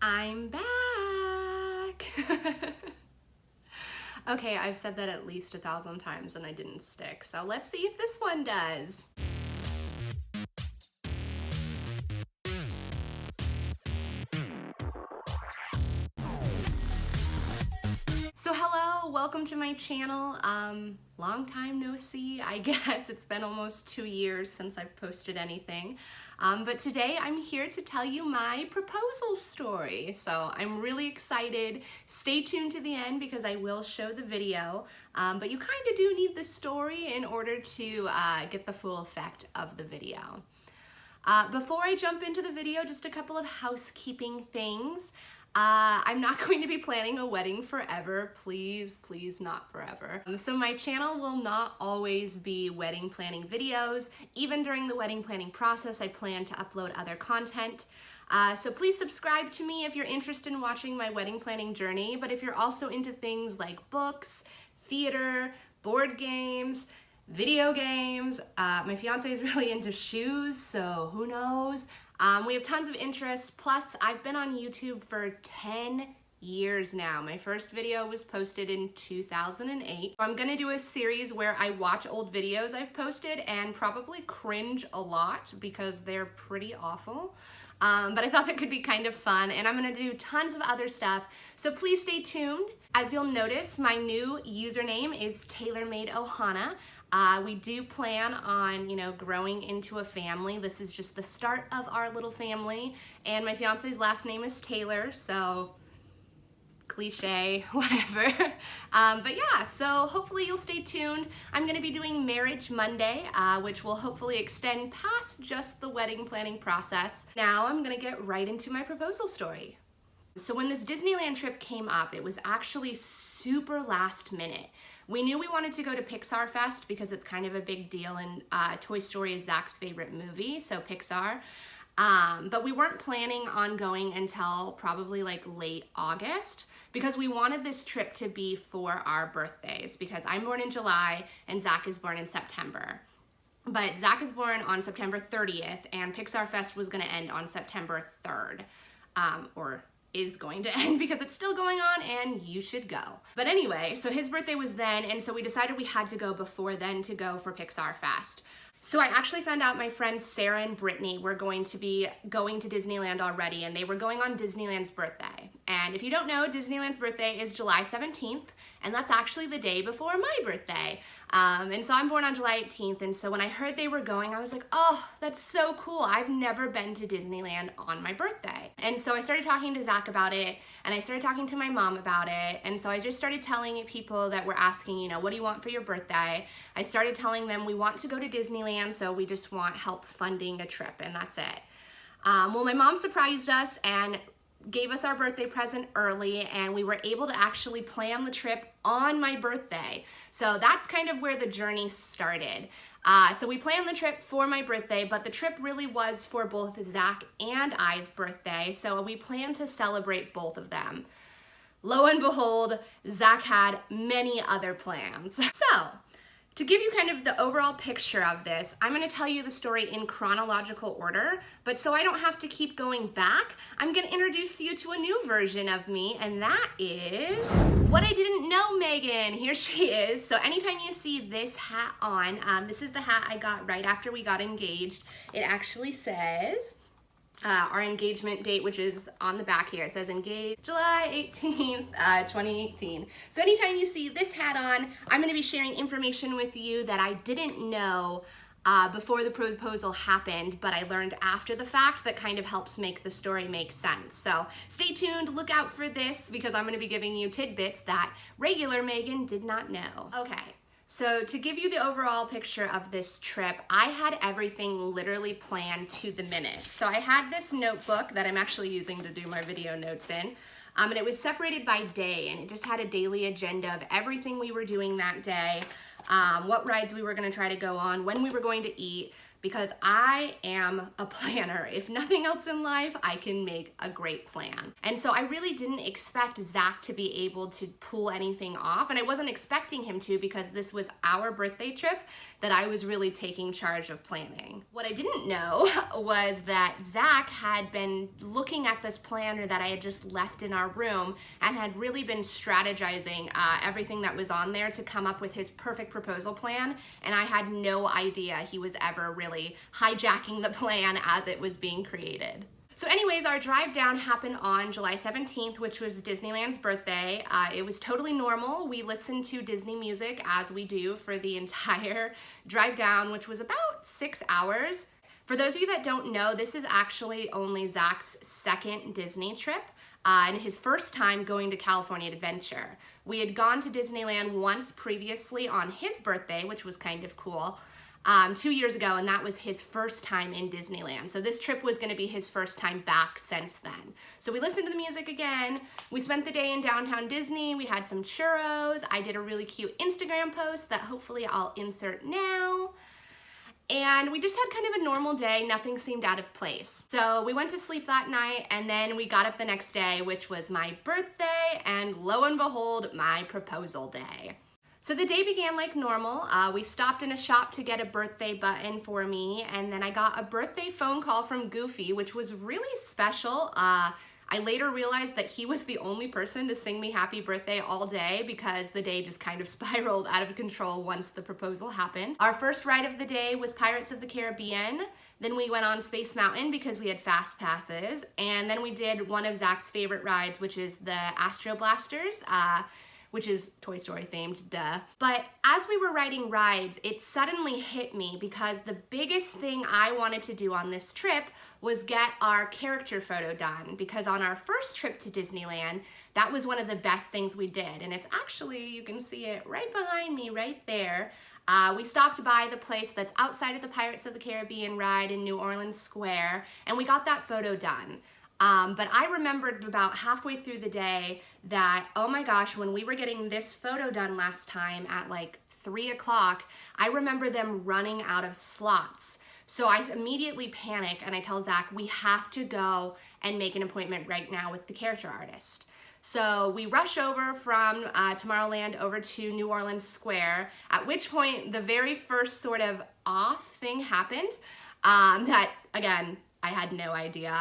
I'm back. Okay, I've said that at least 1,000 times and I didn't stick, so let's see if this one does. So hello, welcome to my channel. Long time no see, I guess. It's been almost 2 years since I've posted anything. But today I'm here to tell you my proposal story. So I'm really excited. Stay tuned to the end because I will show the video. But you kind of do need the story in order to get the full effect of the video. Before I jump into the video, just a couple of housekeeping things. I'm not going to be planning a wedding forever, please not forever. So my channel will not always be wedding planning videos. Even during the wedding planning process, I plan to upload other content. So please subscribe to me if you're interested in watching my wedding planning journey, but if you're also into things like books, theater, board games, video games, my fiance is really into shoes, so who knows? We have tons of interest, plus I've been on YouTube for 10 years now. My first video was posted in 2008. I'm gonna do a series where I watch old videos I've posted and probably cringe a lot because they're pretty awful. But I thought that could be kind of fun, and I'm gonna do tons of other stuff, so please stay tuned. As you'll notice, my new username is TaylorMade Ohana. We do plan on, growing into a family. This is just the start of our little family, and my fiance's last name is Taylor, so cliche, whatever. But yeah, so hopefully you'll stay tuned. I'm gonna be doing Marriage Monday, which will hopefully extend past just the wedding planning process. Now I'm gonna get right into my proposal story. So when this Disneyland trip came up, it was actually super last minute. We knew we wanted to go to Pixar Fest because it's kind of a big deal, and Toy Story is Zach's favorite movie, so Pixar. But we weren't planning on going until probably like late August because we wanted this trip to be for our birthdays, because I'm born in July and Zach is born in September. But Zach is born on September 30th and Pixar Fest was gonna end on September 3rd, or is going to end because it's still going on and you should go. But anyway, so his birthday was then, and so we decided we had to go before then to go for Pixar Fest. So I actually found out my friends Sarah and Brittany were going to be going to Disneyland already, and they were going on Disneyland's birthday. And if you don't know, Disneyland's birthday is July 17th, and that's actually the day before my birthday. And so I'm born on July 18th, and so when I heard they were going, I was like, oh, that's so cool. I've never been to Disneyland on my birthday. And so I started talking to Zach about it, and I started talking to my mom about it, and so I just started telling people that were asking, what do you want for your birthday? I started telling them we want to go to Disneyland, so we just want help funding a trip, and that's it. Well, my mom surprised us and gave us our birthday present early, and we were able to actually plan the trip on my birthday. So that's kind of where the journey started. So we planned the trip for my birthday, but the trip really was for both Zach and I's birthday, so we planned to celebrate both of them. Lo and behold, Zach had many other plans. So, to give you kind of the overall picture of this, I'm going to tell you the story in chronological order, but so I don't have to keep going back, I'm going to introduce you to a new version of me, and that is what I didn't know Megan. Here she is. So anytime you see this hat on, this is the hat I got right after we got engaged. It actually says our engagement date, which is on the back here. It says engaged July 18th, 2018. So anytime you see this hat on, I'm gonna be sharing information with you that I didn't know before the proposal happened, but I learned after the fact that kind of helps make the story make sense. So stay tuned, look out for this, because I'm gonna be giving you tidbits that regular Megan did not know. Okay. So to give you the overall picture of this trip, I had everything literally planned to the minute. So I had this notebook that I'm actually using to do my video notes in, and it was separated by day, and it just had a daily agenda of everything we were doing that day, what rides we were gonna try to go on, when we were going to eat, because I am a planner. If nothing else in life, I can make a great plan. And so I really didn't expect Zach to be able to pull anything off, and I wasn't expecting him to because this was our birthday trip that I was really taking charge of planning. What I didn't know was that Zach had been looking at this planner that I had just left in our room and had really been strategizing everything that was on there to come up with his perfect proposal plan, and I had no idea he was ever really hijacking the plan as it was being created. So anyways, our drive down happened on July 17th, which was Disneyland's birthday. It was totally normal. We listened to Disney music as we do for the entire drive down, which was about 6 hours. For those of you that don't know, this is actually only Zach's second Disney trip and his first time going to California Adventure. We had gone to Disneyland once previously on his birthday, which was kind of cool. 2 years ago, and that was his first time in Disneyland. So this trip was going to be his first time back since then. So we listened to the music again. We spent the day in downtown Disney. We had some churros. I did a really cute Instagram post that hopefully I'll insert now. And we just had kind of a normal day. Nothing seemed out of place. So we went to sleep that night, and then we got up the next day, which was my birthday, and lo and behold, my proposal day. So the day began like normal. We stopped in a shop to get a birthday button for me, and then I got a birthday phone call from Goofy, which was really special. I later realized that he was the only person to sing me happy birthday all day because the day just kind of spiraled out of control once the proposal happened. Our first ride of the day was Pirates of the Caribbean. Then we went on Space Mountain because we had fast passes, and then we did one of Zach's favorite rides, which is the Astro Blasters, which is Toy Story themed, duh. But as we were riding rides, it suddenly hit me because the biggest thing I wanted to do on this trip was get our character photo done, because on our first trip to Disneyland, that was one of the best things we did. And it's actually, you can see it right behind me right there. We stopped by the place that's outside of the Pirates of the Caribbean ride in New Orleans Square, and we got that photo done. But I remembered about halfway through the day that, oh my gosh, when we were getting this photo done last time at like 3 o'clock, I remember them running out of slots. So I immediately panic and I tell Zach, we have to go and make an appointment right now with the character artist. So we rush over from Tomorrowland over to New Orleans Square, at which point the very first sort of off thing happened that, again, I had no idea.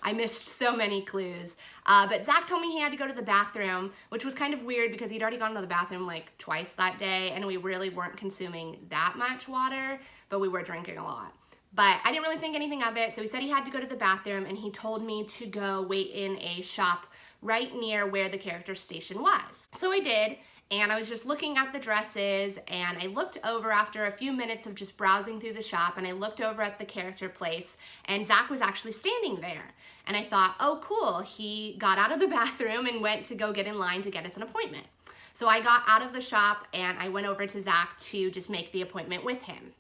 I missed so many clues. But Zach told me he had to go to the bathroom, which was kind of weird because he'd already gone to the bathroom like twice that day, and we really weren't consuming that much water, but we were drinking a lot. But I didn't really think anything of it, so he said he had to go to the bathroom, and he told me to go wait in a shop right near where the character station was. So I did. And I was just looking at the dresses, and I looked over after a few minutes of just browsing through the shop, and I looked over at the character place, and Zach was actually standing there. And I thought, oh cool, he got out of the bathroom and went to go get in line to get us an appointment. So I got out of the shop and I went over to Zach to just make the appointment with him.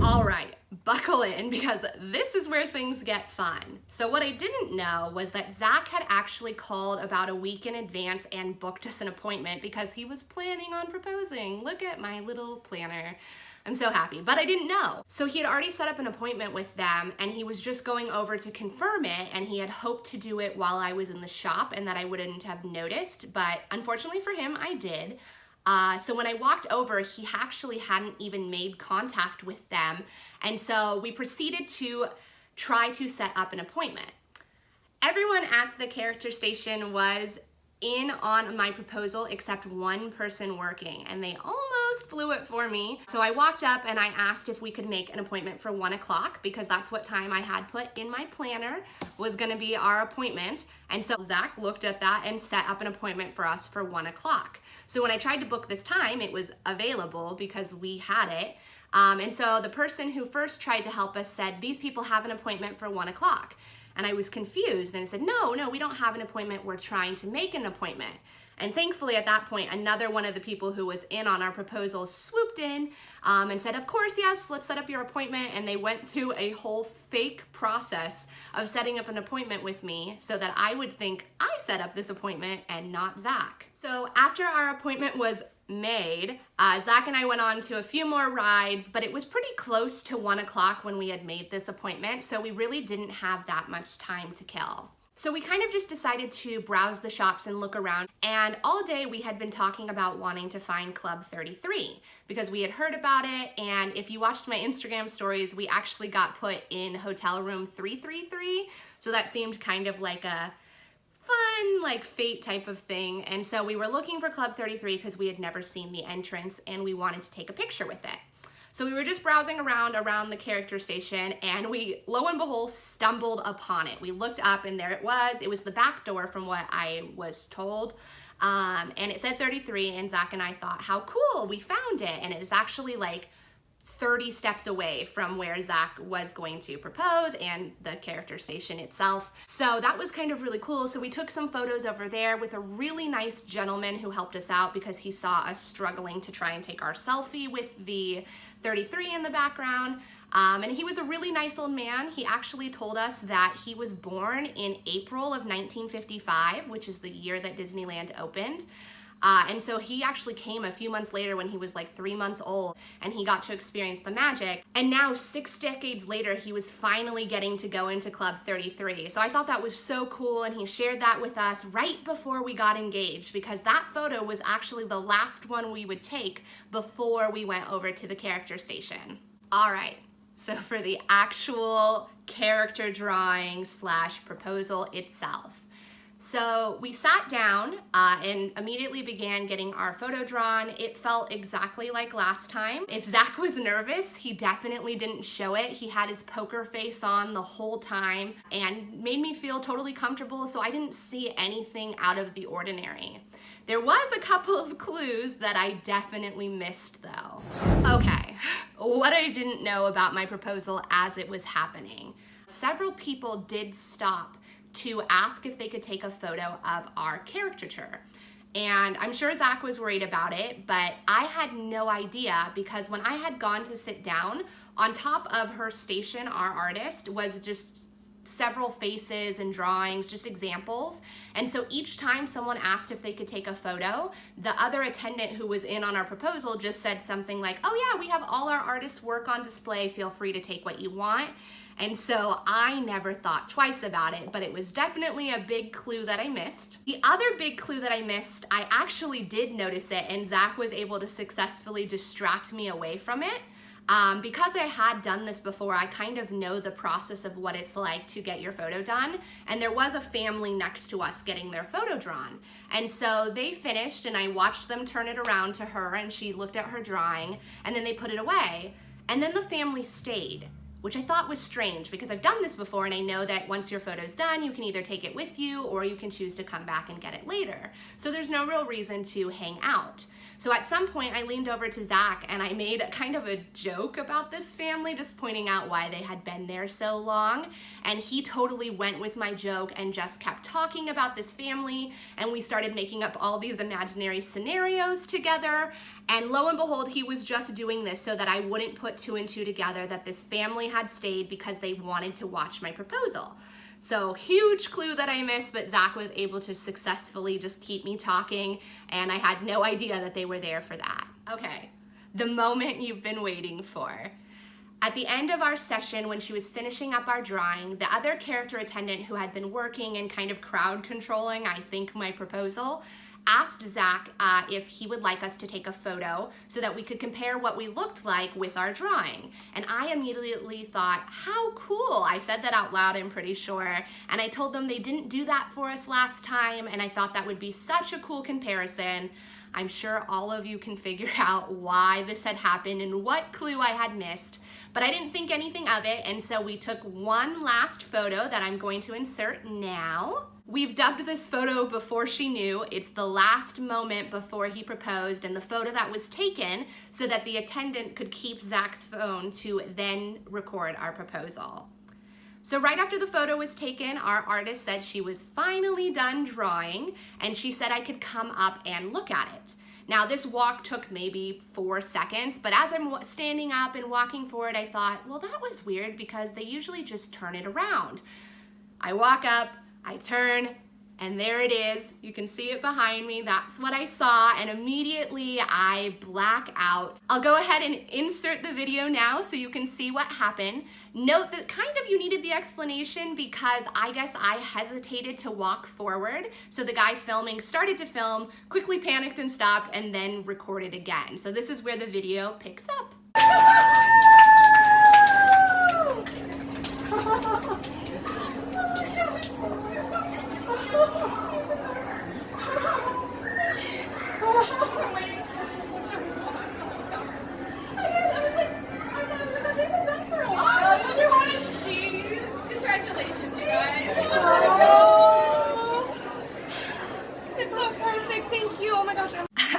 All right, buckle in because this is where things get fun. So what I didn't know was that Zach had actually called about a week in advance and booked us an appointment because he was planning on proposing. Look at my little planner. I'm so happy, but I didn't know. So he had already set up an appointment with them, and he was just going over to confirm it, and he had hoped to do it while I was in the shop and that I wouldn't have noticed, but unfortunately for him, I did. So when I walked over, he actually hadn't even made contact with them, and so we proceeded to try to set up an appointment. Everyone at the character station was in on my proposal except one person working, and they almost blew it for me. So I walked up and I asked if we could make an appointment for 1 o'clock because that's what time I had put in my planner was gonna be our appointment. And so Zach looked at that and set up an appointment for us for 1 o'clock. So when I tried to book this time, it was available because we had it. And so the person who first tried to help us said, these people have an appointment for 1 o'clock. And I was confused and I said, no, we don't have an appointment. We're trying to make an appointment. And thankfully at that point, another one of the people who was in on our proposal swooped in and said, of course, yes, let's set up your appointment. And they went through a whole fake process of setting up an appointment with me so that I would think I set up this appointment and not Zach. So after our appointment was made. Zach and I went on to a few more rides, but it was pretty close to 1 o'clock when we had made this appointment, so we really didn't have that much time to kill. So we kind of just decided to browse the shops and look around, and all day we had been talking about wanting to find Club 33 because we had heard about it, and if you watched my Instagram stories, we actually got put in hotel room 333, so that seemed kind of like a fun, like fate type of thing. And so we were looking for Club 33 because we had never seen the entrance and we wanted to take a picture with it. So we were just browsing around the character station, and we, lo and behold, stumbled upon it. We looked up and there it was. It was the back door from what I was told. And it said 33, and Zach and I thought, how cool, we found it. And it is actually like 30 steps away from where Zach was going to propose and the character station itself. So that was kind of really cool. So we took some photos over there with a really nice gentleman who helped us out because he saw us struggling to try and take our selfie with the 33 in the background. And he was a really nice old man. He actually told us that he was born in April of 1955, which is the year that Disneyland opened. And so he actually came a few months later when he was like 3 months old, and he got to experience the magic. And now 6 decades later, he was finally getting to go into Club 33. So I thought that was so cool, and he shared that with us right before we got engaged, because that photo was actually the last one we would take before we went over to the character station. All right, so for the actual character drawing / proposal itself. So we sat down and immediately began getting our photo drawn. It felt exactly like last time. If Zach was nervous, he definitely didn't show it. He had his poker face on the whole time and made me feel totally comfortable, so I didn't see anything out of the ordinary. There was a couple of clues that I definitely missed though. Okay, what I didn't know about my proposal as it was happening. Several people did stop to ask if they could take a photo of our caricature. And I'm sure Zach was worried about it, but I had no idea, because when I had gone to sit down, on top of her station, our artist, was just several faces and drawings, just examples. And so each time someone asked if they could take a photo, the other attendant who was in on our proposal just said something like, oh yeah, we have all our artists' work on display, feel free to take what you want. And so I never thought twice about it, but it was definitely a big clue that I missed. The other big clue that I missed, I actually did notice it, and Zach was able to successfully distract me away from it. Because I had done this before, I kind of know the process of what it's like to get your photo done. And there was a family next to us getting their photo drawn. And so they finished, and I watched them turn it around to her, and she looked at her drawing, and then they put it away. And then the family stayed, which I thought was strange because I've done this before, and I know that once your photo's done, you can either take it with you or you can choose to come back and get it later. So there's no real reason to hang out. So at some point I leaned over to Zach and I made kind of a joke about this family, just pointing out why they had been there so long. And he totally went with my joke and just kept talking about this family, and we started making up all these imaginary scenarios together. And lo and behold, he was just doing this so that I wouldn't put 2 and 2 together that this family had stayed because they wanted to watch my proposal. So huge clue that I missed, but Zach was able to successfully just keep me talking, and I had no idea that they were there for that. Okay, the moment you've been waiting for. At the end of our session, when she was finishing up our drawing, the other character attendant who had been working and kind of crowd controlling, I think, my proposal, asked Zach if he would like us to take a photo so that we could compare what we looked like with our drawing. And I immediately thought, how cool. I said that out loud, I'm pretty sure. And I told them they didn't do that for us last time, and I thought that would be such a cool comparison. I'm sure all of you can figure out why this had happened and what clue I had missed, but I didn't think anything of it, and so we took one last photo that I'm going to insert now. We've dubbed this photo Before She Knew. It's the last moment before he proposed, and the photo that was taken so that the attendant could keep Zach's phone to then record our proposal. So right after the photo was taken, our artist said she was finally done drawing, and she said I could come up and look at it. Now this walk took maybe 4 seconds, but as I'm standing up and walking forward, I thought, well, that was weird because they usually just turn it around. I walk up, I turn, And there it is. You can see it behind me. That's what I saw, and immediately I black out. I'll go ahead and insert the video now so you can see what happened. Note that kind of you needed the explanation because I guess I hesitated to walk forward. So the guy filming started to film, quickly panicked and stopped, and then recorded again. So this is where the video picks up.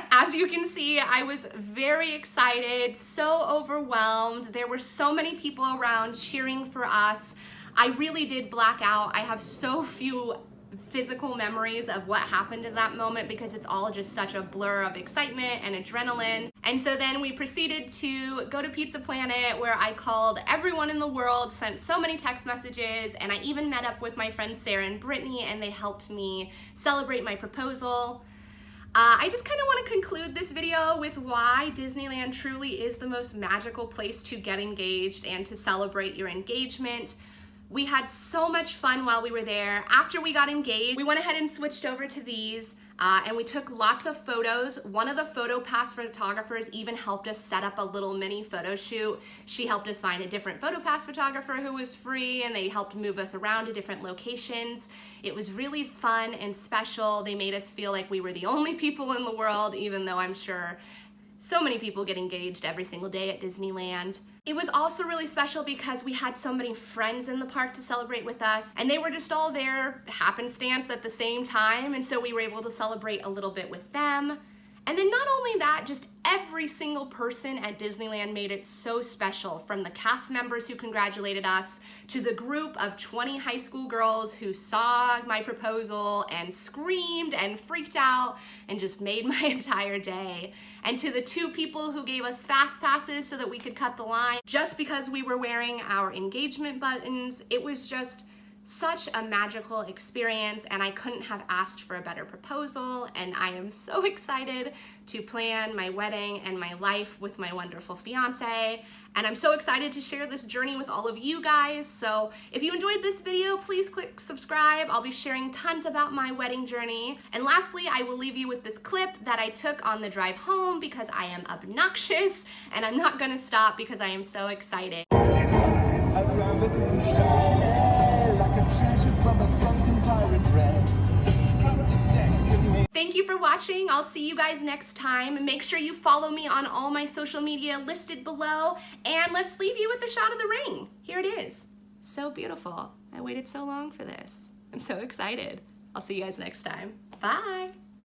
As you can see, I was very excited, so overwhelmed. There were so many people around cheering for us. I really did black out. I have so few physical memories of what happened in that moment because it's all just such a blur of excitement and adrenaline. And so then we proceeded to go to Pizza Planet, where I called everyone in the world, sent so many text messages, and I even met up with my friends Sarah and Brittany, and they helped me celebrate my proposal. I just kind of want to conclude this video with why Disneyland truly is the most magical place to get engaged and to celebrate your engagement. We had so much fun while we were there. After we got engaged, we went ahead and switched over to these and we took lots of photos. One of the PhotoPass photographers even helped us set up a little mini photo shoot. She helped us find a different PhotoPass photographer who was free, and they helped move us around to different locations. It was really fun and special. They made us feel like we were the only people in the world, even though I'm sure so many people get engaged every single day at Disneyland. It was also really special because we had so many friends in the park to celebrate with us, and they were just all there happenstance at the same time, and so we were able to celebrate a little bit with them. And then not only that, just every single person at Disneyland made it so special, from the cast members who congratulated us to the group of 20 high school girls who saw my proposal and screamed and freaked out and just made my entire day. And to the 2 people who gave us fast passes so that we could cut the line just because we were wearing our engagement buttons. It was just such a magical experience, and I couldn't have asked for a better proposal, and I am so excited to plan my wedding and my life with my wonderful fiance, and I'm so excited to share this journey with all of you guys. So if you enjoyed this video, please click subscribe. I'll be sharing tons about my wedding journey. And lastly, I will leave you with this clip that I took on the drive home because I am obnoxious, and I'm not gonna stop because I am so excited. Thank you for watching. I'll see you guys next time. Make sure you follow me on all my social media listed below, and let's leave you with a shot of the ring. Here it is. So beautiful. I waited so long for this. I'm so excited. I'll see you guys next time. Bye.